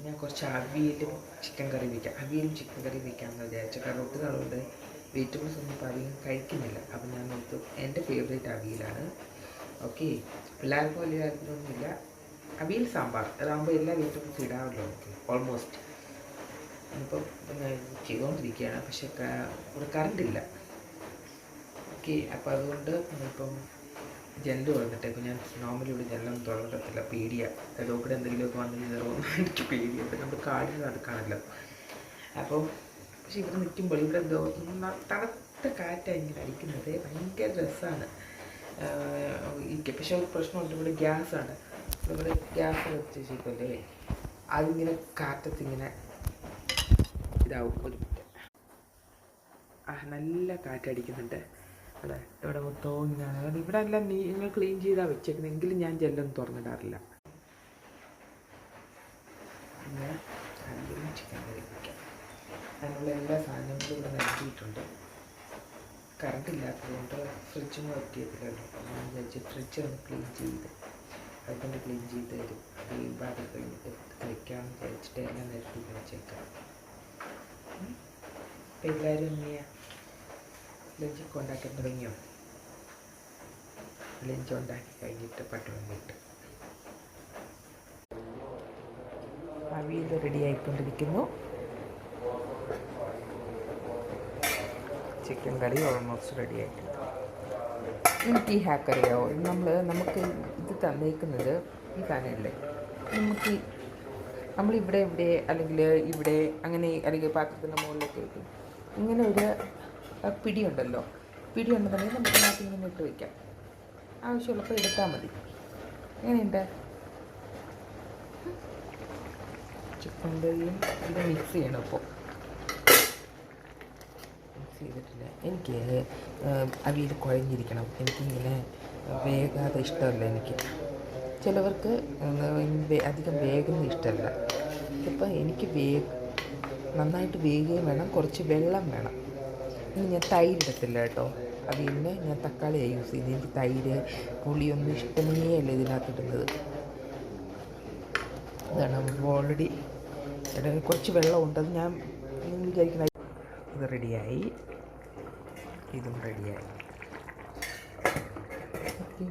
ഞാൻ കുറച്ച് അവിയലും ചിക്കൻ കറി വയ്ക്കാം. അവിയലും ചിക്കൻ കറി വയ്ക്കാമെന്ന് വിചാരിച്ചു. കാരണം ഒത്തിരി നാളുകൊണ്ട് വെജിറ്റബിൾസ് ഒന്നും ഇപ്പോൾ അധികം കഴിക്കുന്നില്ല. അപ്പം ഞാൻ ഓർത്തു എൻ്റെ ഫേവറേറ്റ് അവിയലാണ്. ഓക്കെ, പിള്ളേർക്ക് വലിയ കാര്യത്തിലൊന്നുമില്ല. അവിയൽ സാമ്പാർ അതാകുമ്പോൾ എല്ലാ വെജിറ്റബിൾസും ഇടാമല്ലോ നമുക്ക് ഓൾമോസ്റ്റ്. ഇപ്പം ചെയ്തുകൊണ്ടിരിക്കുകയാണ്. പക്ഷേ ഇവിടെ കറണ്ടില്ല. ഓക്കെ, അപ്പോൾ അതുകൊണ്ട് ഇപ്പം ജനൽ തുറന്നിട്ട് ഇപ്പം ഞാൻ നോർമലി ഇവിടെ ജനലൊന്നും തുറന്നിട്ടത്തില്ല. പേടിയാണ്. അതോടെ എന്തെങ്കിലുമൊക്കെ വന്ന് കയറുമെന്ന് എനിക്ക് പേടിയുണ്ട്. നമ്മൾ കാടിന് നടക്കാണല്ലോ. അപ്പോൾ പക്ഷെ ഇവിടെ നിൽക്കുമ്പോൾ ഇവിടെ എന്തോ തണുത്ത കാറ്റാണ് ഇങ്ങനെ അടിക്കുന്നത്. ഭയങ്കര രസമാണ്. പക്ഷെ ഒരു പ്രശ്നമുണ്ട്, ഇവിടെ ഗ്യാസാണ്. ഇവിടെ ഗ്യാസ് വെച്ചിരിക്കല്ലേ, അതിങ്ങനെ കാറ്റത്തിങ്ങനെ ഇതാവും. ഒരു നല്ല കാറ്റടിക്കുന്നുണ്ട്. അതെ, ഇവിടെ മൊത്തവും ഇങ്ങനെ. അതുകൊണ്ട് ഇവിടെ എല്ലാം നിങ്ങൾ ക്ലീൻ ചെയ്താൽ വെച്ചേക്കുന്നത്. എങ്കിലും ഞാൻ ജെല്ലൊന്നും തുറന്നിടാറില്ല. പിന്നെ അവിയലും ചിക്കൻ കറി വയ്ക്കാം. അതിനുള്ള എല്ലാ സാധനങ്ങളും ഇവിടെ നൽകിയിട്ടുണ്ട്. കറണ്ട് ഇല്ലാത്തതുകൊണ്ട് ഫ്രിഡ്ജും വയ്ക്കിയതില്ലല്ലോ. അപ്പം ഞാൻ വിചാരിച്ച് ഫ്രിഡ്ജ് ഒന്ന് ക്ലീൻ ചെയ്ത് അതുകൊണ്ട് ക്ലീൻ ചെയ്ത് തരും. അത് ഈ ഭാഗം കഴിഞ്ഞിട്ട് വയ്ക്കാമെന്ന് വിചാരിച്ചിട്ട് എല്ലാം നിരത്തി വെച്ചേക്കാം. അപ്പം എല്ലാവരും എങ്ങനെയാണ് ലഞ്ചൊക്കെ ഉണ്ടാക്കാൻ തുടങ്ങിയോ? ലഞ്ച് ഉണ്ടാക്കി കഴിഞ്ഞിട്ട് പട്ടുവം വിട്ട് അവിയൽ റെഡി ആയിക്കൊണ്ടിരിക്കുന്നു. ചിക്കൻ കറി ഓൾമോസ്റ്റ് റെഡി ആയിട്ടുണ്ട്. എനിക്ക് ഈ ഹാക്ക് അറിയാമോ? നമുക്ക് ഇത് തന്നേക്കുന്നത് ഈ സാധനമല്ലേ, നമ്മളിവിടെ അല്ലെങ്കിൽ ഇവിടെ അങ്ങനെ അല്ലെങ്കിൽ പാത്രത്തിൻ്റെ മുകളിലൊക്കെ വയ്ക്കും. ഇങ്ങനെ ഒരു പിടിയുണ്ടെന്നുണ്ടെങ്കിൽ നമുക്ക് ഇതിനകത്ത് ഇങ്ങനെ ഇട്ട് വയ്ക്കാം. ആവശ്യമുള്ളപ്പോൾ എടുത്താൽ മതി. എങ്ങനെയുണ്ട്? ചിക്കൻ കറിയും ഇത് മിക്സ് ചെയ്യണം. ഇപ്പോൾ മിക്സ് ചെയ്തിട്ടില്ല. എനിക്ക് അവിയൽ കുഴഞ്ഞിരിക്കണം. എനിക്കിങ്ങനെ വേകാതെ ഇഷ്ടമല്ല. എനിക്ക് ചിലവർക്ക് അധികം വേഗുന്ന ഇഷ്ടമല്ല. ഇതിപ്പോൾ എനിക്ക് നന്നായിട്ട് വേകുകയും വേണം, കുറച്ച് വെള്ളം വേണം. ഇനി ഞാൻ തൈര് ഇടത്തില്ല കേട്ടോ. അവിയലിന് ഞാൻ തക്കാളിയാണ് യൂസ് ചെയ്യുന്നത്. എനിക്ക് തൈര് പുളിയൊന്നും ഇഷ്ടമേ അല്ല ഇതിനകത്ത് ഇടുന്നത്. അതാണ് ഓൾറെഡി കുറച്ച് വെള്ളമുണ്ട്. അത് ഞാൻ വിചാരിക്കുന്ന ഇത് റെഡിയായി, ഇതും റെഡിയായി. ഓക്കെ.